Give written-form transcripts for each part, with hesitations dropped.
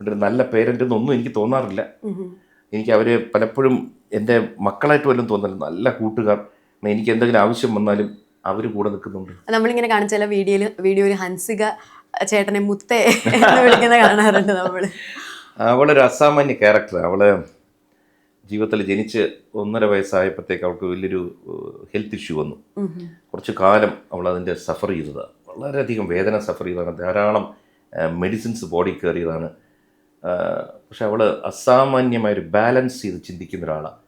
ഒരു നല്ല പേരൻ്റ് എന്നൊന്നും എനിക്ക് തോന്നാറില്ല. എനിക്ക് അവർ പലപ്പോഴും എൻ്റെ മക്കളായിട്ട് വല്ലതും തോന്നില്ല. നല്ല കൂട്ടുകാർ, എനിക്ക് എന്തെങ്കിലും ആവശ്യം വന്നാലും അവർ കൂടെ നിൽക്കുന്നുണ്ട്. നമ്മളിങ്ങനെ കാണിച്ച വീഡിയോയിൽ ഹൻസിക ചേട്ടനെ മുത്തേ എന്ന് വിളിക്കുന്ന കാണാറുണ്ട് നമ്മൾ. അവളൊരു അസാമാന്യ ക്യാരക്ടർ. അവള് ജീവിതത്തിൽ ജനിച്ച് 1.5 വയസ്സായപ്പോഴത്തേക്ക് അവൾക്ക് വലിയൊരു ഹെൽത്ത് ഇഷ്യൂ വന്നു. കുറച്ച് കാലം അവൾ അതിൻ്റെ സഫർ ചെയ്തതാണ്. വളരെയധികം വേദന സഫർ ചെയ്തതാണ്. ധാരാളം മെഡിസിൻസ് ബോഡി കയറിയതാണ്. പക്ഷെ അവൾ അസാമാന്യമായൊരു ബാലൻസ് ചെയ്ത് ചിന്തിക്കുന്ന ഒരാളാണ്.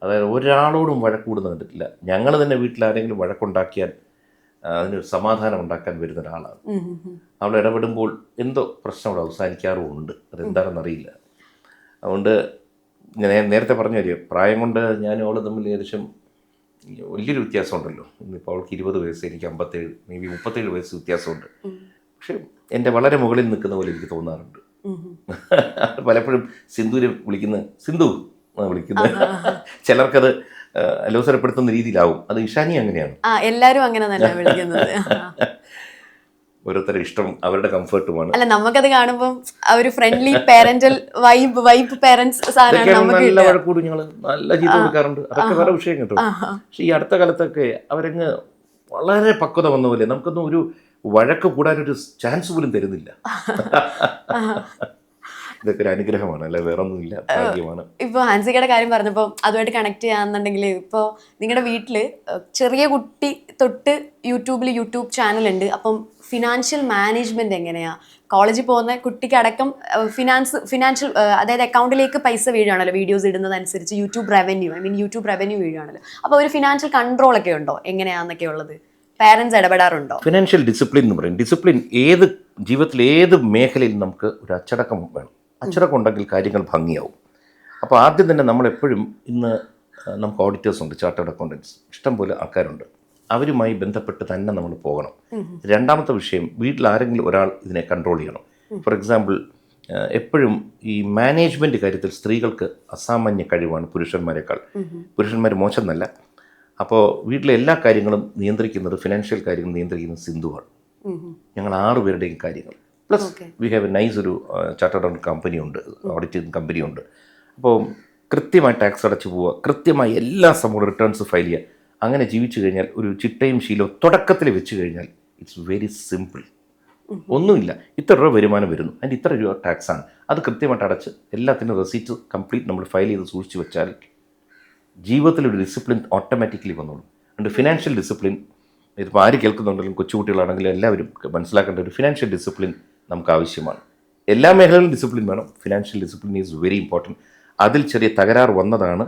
അതായത് ഒരാളോടും വഴക്കൂടുന്ന കണ്ടിട്ടില്ല. ഞങ്ങൾ തന്നെ വീട്ടിൽ ആരെങ്കിലും വഴക്കുണ്ടാക്കിയാൽ അതിനൊരു സമാധാനം ഉണ്ടാക്കാൻ വരുന്ന ഒരാളാണ്. അവൾ ഇടപെടുമ്പോൾ എന്തോ പ്രശ്നം അവിടെ അവസാനിക്കാറുമുണ്ട്. അതെന്താണെന്നറിയില്ല. അതുകൊണ്ട് ഞാൻ നേരത്തെ പറഞ്ഞ കാര്യം, പ്രായം കൊണ്ട് ഞാനും അവൾ തമ്മിൽ ഏകദേശം വലിയൊരു വ്യത്യാസമുണ്ടല്ലോ. ഇന്നിപ്പോൾ അവൾക്ക് 20 വയസ്സ്, എനിക്ക് 57, മേ ബി 37 വയസ്സ് വ്യത്യാസമുണ്ട്. പക്ഷെ എൻ്റെ വളരെ മുകളിൽ നിൽക്കുന്ന പോലെ എനിക്ക് തോന്നാറുണ്ട്. പലപ്പോഴും സിന്ധുവിനെ വിളിക്കുന്നത് സിന്ധു വിളിക്കുന്നത് ചിലർക്കത് അലോസരപ്പെടുത്തുന്ന രീതിയിലാവും. അത് ഇഷാനി അങ്ങനെയാണ്. എല്ലാവരും അങ്ങനെ തന്നെ വിളിക്കുന്നത്. ഓരോരുത്തരുടെ ഇഷ്ടം അവരുടെ കംഫർട്ടുമാണ്. അല്ല, നമുക്കത് കാണുമ്പോൾ ഒരു ഫ്രണ്ട്ലി പാരന്റൽ വൈബ് പാരന്റ്സ് നല്ല വഴക്കൂടും, ഞങ്ങൾ നല്ല ചീത്ത കൊടുക്കാറുണ്ട്. അതൊക്കെ വേറെ വിഷയം കേട്ടോ. പക്ഷെ ഈ അടുത്ത കാലത്തൊക്കെ അവരങ്ങ് വളരെ പക്വത വന്ന പോലെ നമുക്കൊന്നും ഒരു വഴക്ക് കൂടാനൊരു ചാൻസ് പോലും തരുന്നില്ല. ഇതൊക്കെ ഒരു അനുഗ്രഹമാണ്, അല്ലെ വേറെ ഒന്നുമില്ല, ഭാഗ്യമാണ്. ഇപ്പോൾ ഹൻസികയുടെ കാര്യം പറഞ്ഞപ്പോൾ അതുമായിട്ട് കണക്ട് ചെയ്യാന്നുണ്ടെങ്കിൽ, ഇപ്പോൾ നിങ്ങളുടെ വീട്ടിൽ ചെറിയ കുട്ടി തൊട്ട് യൂട്യൂബ് ചാനലുണ്ട്. അപ്പം ഫിനാൻഷ്യൽ മാനേജ്മെന്റ് എങ്ങനെയാ? കോളേജിൽ പോകുന്ന കുട്ടിക്ക് അടക്കം ഫിനാൻഷ്യൽ അതായത് അക്കൗണ്ടിലേക്ക് പൈസ വീഴുകയാണല്ലോ വീഡിയോസ് ഇടുന്നതനുസരിച്ച്. യൂട്യൂബ് റവന്യൂ വീഴുകയാണല്ലോ. അപ്പോൾ ഒരു ഫിനാൻഷ്യൽ കൺട്രോൾ ഒക്കെ ഉണ്ടോ? എങ്ങനെയാന്നൊക്കെ ഉള്ളത്? പാരൻസ് ഇടപെടാറുണ്ടോ? ഫിനാൻഷ്യൽ ഡിസിപ്ലിൻ എന്ന് പറയും. ഡിസിപ്ലിൻ ഏത് ജീവിതത്തിൽ ഏത് മേഖലയിൽ നമുക്ക് ഒരു അച്ചടക്കം വേണം. അച്ചടക്കം ഉണ്ടെങ്കിൽ കാര്യങ്ങൾ ഭംഗിയാവും. അപ്പോൾ ആദ്യം തന്നെ നമ്മളെപ്പോഴും ഇന്ന് നമുക്ക് ഓഡിറ്റേഴ്സ് ഉണ്ട്, ചാർട്ടേഡ് അക്കൗണ്ടൻസ്, ഇഷ്ടംപോലെ ആൾക്കാരുണ്ട്. അവരുമായി ബന്ധപ്പെട്ട് തന്നെ നമ്മൾ പോകണം. രണ്ടാമത്തെ വിഷയം, വീട്ടിൽ ആരെങ്കിലും ഒരാൾ ഇതിനെ കൺട്രോൾ ചെയ്യണം. ഫോർ എക്സാമ്പിൾ, എപ്പോഴും ഈ മാനേജ്മെൻറ്റ് കാര്യത്തിൽ സ്ത്രീകൾക്ക് അസാമാന്യ കഴിവാണ് പുരുഷന്മാരെക്കാൾ. പുരുഷന്മാർ മോശം എന്നല്ല. അപ്പോൾ വീട്ടിലെ എല്ലാ കാര്യങ്ങളും നിയന്ത്രിക്കുന്നത്, ഫിനാൻഷ്യൽ കാര്യങ്ങൾ നിയന്ത്രിക്കുന്നത് സിന്ധുവാണ്. ഞങ്ങൾ 6 പേരുടെയും കാര്യങ്ങൾ. Plus V have A nice ഒരു ചാർട്ടേഡ് അക്കൗണ്ട് കമ്പനിയുണ്ട്, ഓഡിറ്റിംഗ് കമ്പനിയുണ്ട്. അപ്പോൾ കൃത്യമായി ടാക്സ് അടച്ചു പോവുക, കൃത്യമായി എല്ലാ സമയവും റിട്ടേൺസ് ഫയൽ ചെയ്യുക. അങ്ങനെ ജീവിച്ചു കഴിഞ്ഞാൽ, ഒരു ചിട്ടയും ശീലവും തുടക്കത്തിൽ വെച്ച് കഴിഞ്ഞാൽ ഇറ്റ്സ് വെരി സിമ്പിൾ. ഒന്നുമില്ല, ഇത്ര രൂപ വരുമാനം വരുന്നു, അതിൻ്റെ ഇത്ര രൂപ ടാക്സാണ്, അത് കൃത്യമായിട്ട് അടച്ച് എല്ലാത്തിനും റെസീറ്റ് കംപ്ലീറ്റ് നമ്മൾ ഫയൽ ചെയ്ത് സൂക്ഷിച്ച് വെച്ചാൽ ജീവിതത്തിലൊരു ഡിസിപ്ലിൻ ഓട്ടോമാറ്റിക്കലി വന്നോളും. അതുകൊണ്ട് ഫിനാൻഷ്യൽ ഡിസിപ്ലിൻ, ഇതിപ്പോൾ ആര് കേൾക്കുന്നുണ്ടെങ്കിലും കൊച്ചുകുട്ടികളാണെങ്കിലും എല്ലാവരും മനസ്സിലാക്കേണ്ട ഒരു ഫിനാൻഷ്യൽ ഡിസിപ്ലിൻ നമുക്ക് ആവശ്യമാണ്. എല്ലാ മേഖലകളിലും ഡിസിപ്ലിൻ വേണം. Financial discipline is very important. അതിൽ ചെറിയ തകരാറ് വന്നതാണ്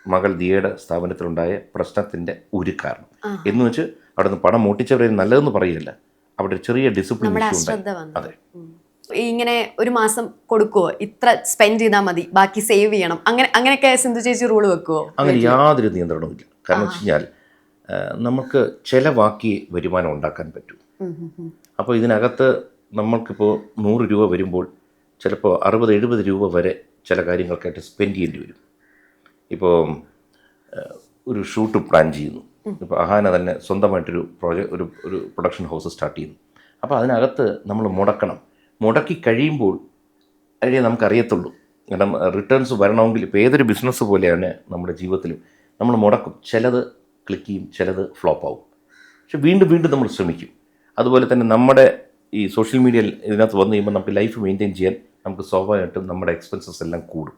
മകൾ ദിയയുടെ സ്ഥാപനത്തിലുണ്ടായ പ്രശ്നത്തിൻ്റെ ഒരു കാരണം. എന്ന് വെച്ച് അവിടെ നിന്ന് പണം മോട്ടിച്ചവരെ നല്ലതെന്ന് പറയുകയല്ല, അവിടെ ഒരു ചെറിയ ഡിസിപ്ലിൻ ഇഷ്യൂ ഉണ്ടായി. അതെ, ഇങ്ങനെ ഒരു മാസം കൊടുക്കുവോ, ഇത്ര സ്പെൻഡ് ചെയ്താൽ മതി, ബാക്കി സേവ് ചെയ്യണം, അങ്ങനെയൊക്കെ സിന്ധു ചേച്ചി റൂൾ വെക്കുവോ? അങ്ങനെ യാതൊരു നിയന്ത്രണവും ഇല്ല. കാരണം വെച്ച് കഴിഞ്ഞാൽ നമുക്ക് ചിലവാക്കി വരുമാനം ഉണ്ടാക്കാൻ പറ്റും. അപ്പോൾ ഇതിനകത്ത് നമ്മൾക്കിപ്പോൾ 100 രൂപ വരുമ്പോൾ ചിലപ്പോൾ 60-70 രൂപ വരെ ചില കാര്യങ്ങൾക്കായിട്ട് സ്പെൻഡ് ചെയ്യേണ്ടി വരും. ഇപ്പോൾ ഒരു ഷൂട്ട് പ്ലാൻ ചെയ്യുന്നു. ഇപ്പോൾ അഹാന തന്നെ സ്വന്തമായിട്ടൊരു ഒരു പ്രൊഡക്ഷൻ ഹൗസ് സ്റ്റാർട്ട് ചെയ്യുന്നു. അപ്പോൾ അതിനകത്ത് നമ്മൾ മുടക്കി കഴിയുമ്പോൾ അതിനെ നമുക്കറിയത്തുള്ളൂ. കാരണം റിട്ടേൺസ് വരണമെങ്കിൽ ഇപ്പോൾ ഏതൊരു ബിസിനസ് പോലെയാണ് നമ്മുടെ ജീവിതത്തിലും നമ്മൾ മുടക്കും. ചിലത് ക്ലിക്ക് ചെയ്യും, ചിലത് ഫ്ലോപ്പ് ആവും. പക്ഷെ വീണ്ടും നമ്മൾ ശ്രമിക്കും. അതുപോലെ തന്നെ നമ്മുടെ ഈ സോഷ്യൽ മീഡിയയിൽ ഇതിനകത്ത് വന്നു കഴിയുമ്പോൾ നമുക്ക് ലൈഫ് മെയിൻറ്റെയിൻ ചെയ്യാൻ നമുക്ക് സ്വാഭാവികമായിട്ടും നമ്മുടെ എക്സ്പെൻസസ് എല്ലാം കൂടും.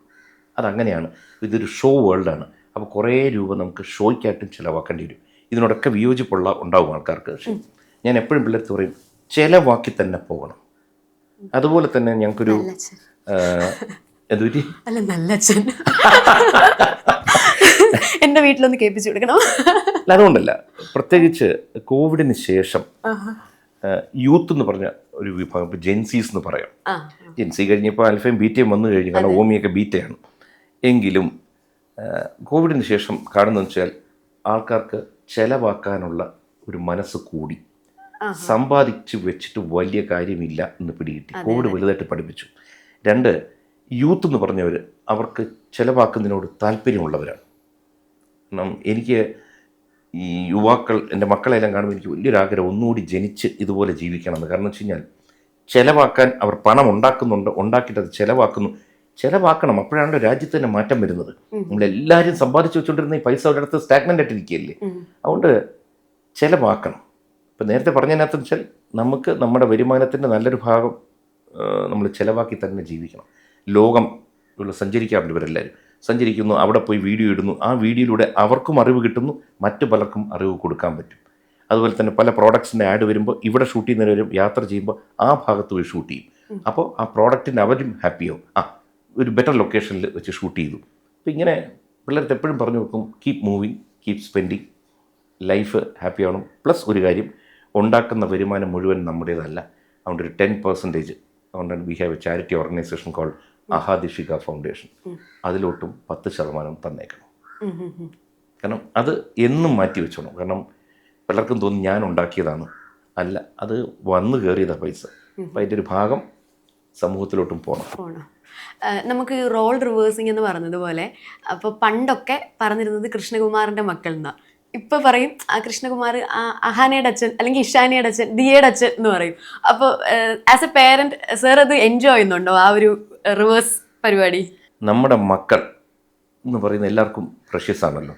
അതങ്ങനെയാണ്. ഇതൊരു ഷോ വേൾഡാണ്. അപ്പോൾ കുറേ രൂപ നമുക്ക് ഷോയ്ക്കായിട്ടും ചിലവാക്കേണ്ടി വരും. ഇതിനോടൊക്കെ ഉണ്ടാവും ആൾക്കാർക്ക്. പക്ഷേ ഞാൻ എപ്പോഴും പിള്ളേർക്ക് പറയും, ചിലവാക്കി തന്നെ പോകണം. അതുപോലെ തന്നെ ഞങ്ങൾക്കൊരു എൻ്റെ വീട്ടിലൊന്ന് കേൾപ്പിച്ചു കൊടുക്കണം. അതുകൊണ്ടല്ല, പ്രത്യേകിച്ച് കോവിഡിന് ശേഷം യൂത്ത് എന്ന് പറഞ്ഞ ഒരു വിഭാഗം, ഇപ്പോൾ ജെൻസീസ് എന്ന് പറയാം. ജെൻസി കഴിഞ്ഞപ്പോൾ ആൽഫയും ബീറ്റയും വന്നു കഴിഞ്ഞു, കാരണം ഓമിയൊക്കെ ബീറ്റയാണ്. എങ്കിലും കോവിഡിന് ശേഷം കാണുന്നതെന്ന് വെച്ചാൽ ആൾക്കാർക്ക് ചിലവാക്കാനുള്ള ഒരു മനസ്സ് കൂടി. സമ്പാദിച്ച് വെച്ചിട്ട് വലിയ കാര്യമില്ല എന്ന് പിടികിട്ടി. കോവിഡ് വലുതായിട്ട് പഠിപ്പിച്ചു. 2, യൂത്ത് എന്ന് പറഞ്ഞവർ അവർക്ക് ചിലവാക്കുന്നതിനോട് താല്പര്യമുള്ളവരാണ്. കാരണം എനിക്ക് ഈ യുവാക്കൾ, എൻ്റെ മക്കളെല്ലാം കാണുമ്പോൾ എനിക്ക് വലിയൊരാഗ്രഹം ഒന്നുകൂടി ജനിച്ച് ഇതുപോലെ ജീവിക്കണമെന്ന്. കാരണം വെച്ച് കഴിഞ്ഞാൽ ചിലവാക്കാൻ അവർ പണം ഉണ്ടാക്കുന്നുണ്ട്, ഉണ്ടാക്കിയിട്ട് അത് ചിലവാക്കണം. അപ്പോഴാണ് രാജ്യത്ത് തന്നെ മാറ്റം വരുന്നത്. നമ്മളെല്ലാവരും സമ്പാദിച്ചു വെച്ചുകൊണ്ടിരുന്ന ഈ പൈസ ഒരിടത്ത് സ്റ്റാഗ്നൻ്റ് ആയിട്ടിരിക്കുകയല്ലേ. അതുകൊണ്ട് ചിലവാക്കണം. ഇപ്പം നേരത്തെ പറഞ്ഞതിനകത്ത് വെച്ചാൽ നമുക്ക് നമ്മുടെ വരുമാനത്തിൻ്റെ നല്ലൊരു ഭാഗം നമ്മൾ ചിലവാക്കി തന്നെ ജീവിക്കണം. ലോകം സഞ്ചരിക്കാറുണ്ട് ഇവരെല്ലാവരും. സഞ്ചരിക്കുന്നു, അവിടെ പോയി വീഡിയോ ഇടുന്നു, ആ വീഡിയോയിലൂടെ അവർക്കും അറിവ് കിട്ടുന്നു, മറ്റു പലർക്കും അറിവ് കൊടുക്കാൻ പറ്റും. അതുപോലെ തന്നെ പല പ്രോഡക്ട്സിൻ്റെ ആഡ് വരുമ്പോൾ ഇവിടെ ഷൂട്ട് ചെയ്യുന്നവരും യാത്ര ചെയ്യുമ്പോൾ ആ ഭാഗത്ത് പോയി ഷൂട്ട് ചെയ്യും. അപ്പോൾ ആ പ്രോഡക്റ്റിന് അവരും ഹാപ്പിയാവും. ഒരു ബെറ്റർ ലൊക്കേഷനിൽ വെച്ച് ഷൂട്ട് ചെയ്തു. അപ്പോൾ ഇങ്ങനെ പിള്ളേർക്ക് എപ്പോഴും പറഞ്ഞു വെക്കും, keep moving, keep spending, life happy ആവണം. പ്ലസ് ഒരു കാര്യം, ഉണ്ടാക്കുന്ന വരുമാനം മുഴുവൻ നമ്മുടേതല്ല. അതുകൊണ്ട് ഒരു 10%, അതുകൊണ്ടാണ് we have a charity organisation called Ahadishika foundation, അതിലോട്ടും 10% തന്നേക്കണം. കാരണം അത് എന്നും മാറ്റി വെച്ചോണം. കാരണം പലർക്കും തോന്നി ഞാൻ ഉണ്ടാക്കിയതാണ്. അല്ല, അത് വന്നു കയറിയതാണ് പൈസ. അപ്പം അതിൻ്റെ ഒരു ഭാഗം സമൂഹത്തിലോട്ടും പോകണം. നമുക്ക് റോൾ റിവേഴ്സിങ് എന്ന് പറഞ്ഞതുപോലെ, അപ്പോൾ പണ്ടൊക്കെ പറഞ്ഞിരുന്നത് കൃഷ്ണകുമാറിൻ്റെ മക്കൾ എന്നാണ്. ഇപ്പൊ പറയും ആ കൃഷ്ണകുമാർ അഹാനയുടെ അച്ഛൻ, അല്ലെങ്കിൽ ഇഷാനിയുടെ അച്ഛൻ, ദിയയുടെ അച്ഛൻ എന്ന് പറയും. അപ്പോൾ ആസ് എ പേരന്റ് സാർ അത് എൻജോയ് ചെയ്യുന്നുണ്ടോ, ആ ഒരു റിവേഴ്സ് പരിപാടി? നമ്മുടെ മക്കൾ എന്ന് പറയുന്ന എല്ലാവർക്കും പ്രഷ്യസ് ആണല്ലോ.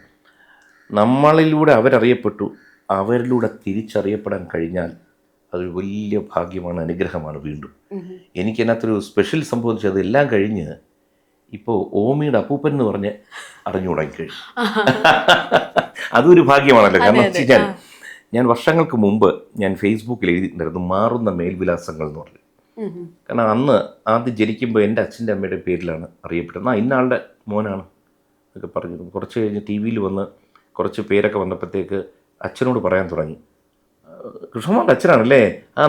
നമ്മളിലൂടെ അവരറിയപ്പെട്ടു, അവരിലൂടെ തിരിച്ചറിയപ്പെടാൻ കഴിഞ്ഞാൽ അതൊരു വലിയ ഭാഗ്യമാണ്, അനുഗ്രഹമാണ്. വീണ്ടും എനിക്കതിനകത്തൊരു സ്പെഷ്യൽ സംഭവം വെച്ചാൽ അതെല്ലാം കഴിഞ്ഞ് ഇപ്പോൾ ഓമിയുടെ അപ്പൂപ്പൻ എന്ന് പറഞ്ഞ് അറിഞ്ഞു തുടങ്ങിക്കഴിഞ്ഞു. അതൊരു ഭാഗ്യമാണല്ലോ. കാരണം വെച്ച് കഴിഞ്ഞാൽ ഞാൻ വർഷങ്ങൾക്ക് മുമ്പ് ഞാൻ ഫേസ്ബുക്കിൽ എഴുതിയിട്ടുണ്ടായിരുന്നു മാറുന്ന മേൽവിലാസങ്ങൾ എന്ന് പറഞ്ഞു. കാരണം അന്ന് ആദ്യം ജനിക്കുമ്പോൾ എൻ്റെ അച്ഛൻ്റെ അമ്മയുടെ പേരിലാണ് അറിയപ്പെട്ടത്. ഇന്ന ആളുടെ മോനാണ് എന്നൊക്കെ പറഞ്ഞിരുന്നു. കുറച്ച് കഴിഞ്ഞ് ടി വിയിൽ വന്ന് കുറച്ച് പേരൊക്കെ വന്നപ്പോഴത്തേക്ക് അച്ഛനോട് പറയാൻ തുടങ്ങി, കൃഷ്ണകുമാറിൻ്റെ അച്ഛനാണല്ലേ,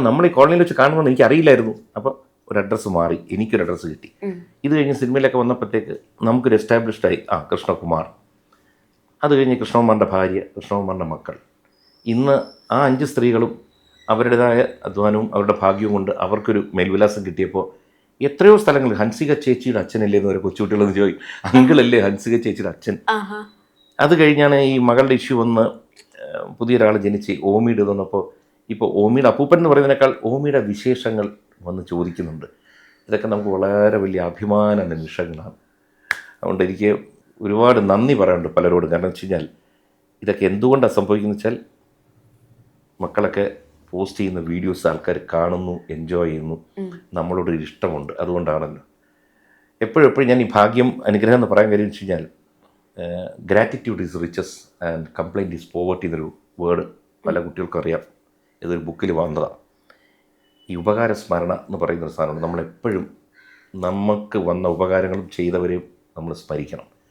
നമ്മൾ ഈ കോളനിയിൽ വെച്ച് കാണുമെന്ന് എനിക്ക് അറിയില്ലായിരുന്നു. അപ്പോൾ ഒരു അഡ്രസ്സ് മാറി, എനിക്കൊരു അഡ്രസ്സ് കിട്ടി. ഇത് കഴിഞ്ഞ് സിനിമയിലൊക്കെ വന്നപ്പോഴത്തേക്ക് നമുക്കൊരു എസ്റ്റാബ്ലിഷ്ഡായി കൃഷ്ണകുമാർ. അത് കഴിഞ്ഞ് കൃഷ്ണകുമാറിൻ്റെ ഭാര്യ, കൃഷ്ണകുമാറിൻ്റെ മക്കൾ. ഇന്ന് ആ 5 സ്ത്രീകളും അവരുടേതായ അധ്വാനവും അവരുടെ ഭാഗ്യവും കൊണ്ട് അവർക്കൊരു മേൽവിലാസം കിട്ടിയപ്പോൾ എത്രയോ സ്ഥലങ്ങളിൽ ഹൻസിക ചേച്ചിയുടെ അച്ഛനല്ലേ എന്ന് ഒരു കൊച്ചുകുട്ടികളെന്ന് ചോദിക്കും, അങ്കിളല്ലേ ഹൻസിക ചേച്ചിയുടെ അച്ഛൻ. അത് കഴിഞ്ഞാണ് ഈ മകളുടെ ഇഷ്യൂ വന്ന് പുതിയൊരാൾ ജനിച്ച് ഓമിയുടെ വന്നപ്പോൾ ഇപ്പോൾ ഓമിയുടെ അപ്പൂപ്പൻ എന്ന് പറയുന്നതിനേക്കാൾ ഓമിയുടെ വിശേഷങ്ങൾ വന്ന് ചോദിക്കുന്നുണ്ട്. ഇതൊക്കെ നമുക്ക് വളരെ വലിയ അഭിമാന നിമിഷങ്ങളാണ്. അതുകൊണ്ട് എനിക്ക് ഒരുപാട് നന്ദി പറയാനുണ്ട് പലരോടും. കാരണം വെച്ച് കഴിഞ്ഞാൽ ഇതൊക്കെ എന്തുകൊണ്ടാണ് സംഭവിക്കുന്നത് വെച്ചാൽ മക്കളൊക്കെ പോസ്റ്റ് ചെയ്യുന്ന വീഡിയോസ് ആൾക്കാർ കാണുന്നു, എൻജോയ് ചെയ്യുന്നു, നമ്മളോടൊരു ഇഷ്ടമുണ്ട്. അതുകൊണ്ടാണല്ലോ എപ്പോഴും ഞാൻ ഈ ഭാഗ്യം അനുഗ്രഹം എന്ന് പറയാൻ കാര്യം വെച്ച് കഴിഞ്ഞാൽ gratitude is riches and complaint is poverty എന്നൊരു വേർഡ് പല കുട്ടികൾക്കും അറിയാം. ഇതൊരു ബുക്കിൽ വന്നതാണ്. ഈ ഉപകാര സ്മരണ എന്ന് പറയുന്നൊരു സാധനമുണ്ട്. നമ്മളെപ്പോഴും നമുക്ക് വന്ന ഉപകാരങ്ങളും ചെയ്തവരെയും നമ്മൾ സ്മരിക്കണം.